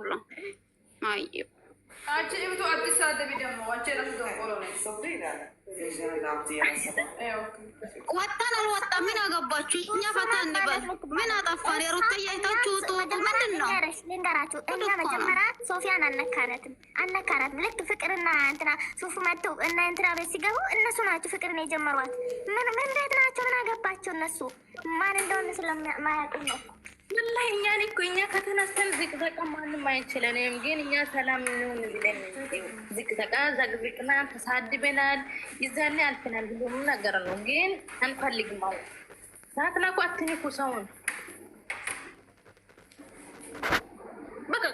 والله طيب አንቺ ልብቱ አዲስ አደብ ደግሞ አንቺ ለምን ቆሎ ነው ወጣን አልወጣም ምን አገባችሁ? እኛ ፈታ እንበል። ምን አጠፋን? የሩታ እያይታችሁ ውጡ። ምንድን ነው ልንገራችሁ? እኛ መጀመሪያ ሶፊያን አነካራትም። ልክ ፍቅርና እንትና ሱፉ መጥተው እና እንትና ቤት ሲገቡ እነሱ ናቸው ፍቅርን የጀመሯት። ምን ቤት ናቸው? ምን አገባቸው? እነሱ ማን እንደሆነ ስለማያውቁ ነው። ወላሂ እኛን እኮ እኛ ከተነስተን ዝቅዘቃ ማንም አይችለንም። ግን እኛ ሰላም እንሆን ብለን ዝቅዘቃ ዘግዝቅና ተሳድበናል፣ ይዛኔ አልፈናል። ሁሉም ነገር ነው። ግን አንፈልግም። አሁን ሳትነኩ አትንኩ ሰውን። በቃ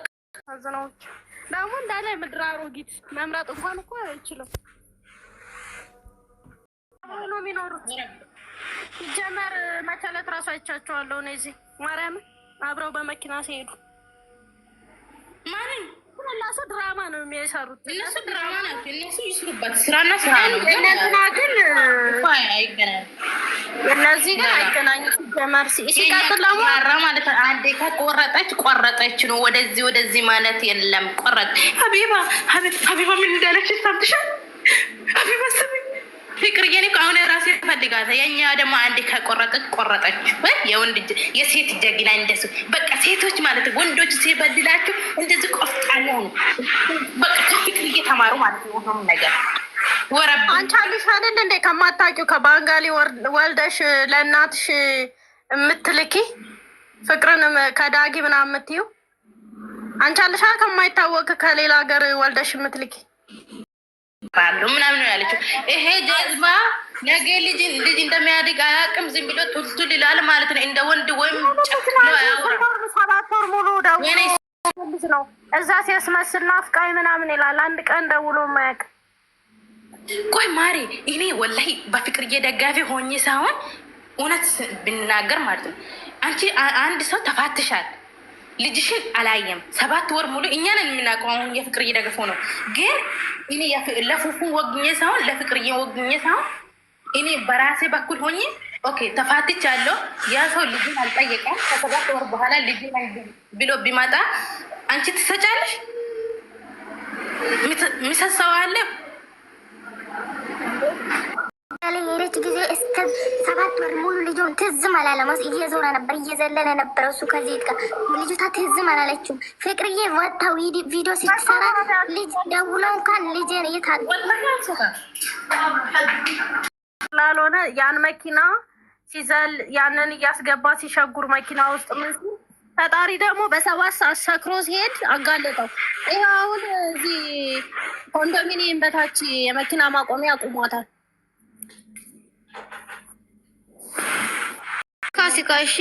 አዘናዎች ደግሞ እንዳለ ምድር አሮጊት መምረጥ እንኳን እኮ አይችልም ነው የሚኖሩት። ጀመር መተለት ራሱ አይቻቸዋለሁ እነዚህ ማርያም አብረው በመኪና ሲሄዱ ማንን እነሱ ድራማ ነው የሚሰሩት። እነሱ ድራማ ናቸው። እነሱ ይስሩበት ስራና ስራ ነው። እነዚህና ግን አይገናኝም። እነዚህ ግን አይገናኙም። ጀመር ሲቀጥል ደግሞ ማለት አንዴ ቆረጠች ነው። ወደዚህ ማለት የለም። ቆረጥ ሀቢባ ምን እንዳለች ሰምተሻል? ሀቢባ ስሚ ፍቅር የኔ አሁን ራሴ ፈልጋታ የኛ ደግሞ አንዴ ቆረጠች የወንድ የሴት ጀግና እንደሱ በቃ ሴቶች ማለት ወንዶች ሲበድላችሁ እንደዚህ ቆፍጣን ነው። በቃ ከፍቅር እየተማሩ ማለት ነው ሁሉም ነገር ወረብ አንቺ አልሽ አይደል እንደ ከማታውቂው ከባንጋሊ ወልደሽ ለእናትሽ የምትልኪ ፍቅርንም ከዳጊ ምናምን የምትይው አንቺ አልሽ ከማይታወቅ ከሌላ ሀገር ወልደሽ የምትልኪ ባሉ ምናምን ነው ያለችው። ይሄ ጀዝባ ነገ ልጅ እንደሚያድግ አያውቅም። ዝም ብሎ ቱልቱል ይላል ማለት ነው። እንደ ወንድ ወይም ጨክሎ አያወራም። 7 ወር ሙሉ ደውሎ ነው እዛ ሲያስመስል ናፍቃኝ ምናምን ይላል። አንድ ቀን ደውሎ ማያውቅ። ቆይ ማሪ እኔ ወላሂ በፍቅር ደጋፊ ሆኜ ሳይሆን እውነት ብናገር ማለት ነው አንቺ አንድ ሰው ተፋትሻል ልጅሽን አላየም 7 ወር ሙሉ እኛን የምናውቀው አሁን የፍቅር እየደገፈው ነው። ግን እኔ ለፉፉ ወግኜ ሳይሆን ለፍቅር ወግኜ ሳይሆን እኔ በራሴ በኩል ሆኜ ኦኬ ተፋትቻለሁ። ያ ሰው ልጅን አልጠየቀም። ከ7 ወር በኋላ ልጅን ብሎ ቢመጣ አንቺ ትሰጫለሽ? ሚሰሳው አለ የሄደች ጊዜ እስከ 7 ወር ሙሉ ልጁን ትዝም አላለማስ እየዞረ ነበር እየዘለለ ነበር። እሱ ከዚህ ጋር ልጅቷ ትዝም አላለችውም። ፍቅርዬ ወጣው ቪዲዮ ሲሰራ ልጅ ደውሎ እንኳን ልጅን ላልሆነ ያን መኪና ሲዘል ያንን እያስገባ ሲሸጉር መኪና ውስጥ ምን ፈጣሪ ደግሞ በ7 ሰዓት ሰክሮ ሲሄድ አጋለጠው። ይሄ አሁን እዚህ ኮንዶሚኒየም በታች የመኪና ማቆሚያ አቁሟታል። ካሲካ እሺ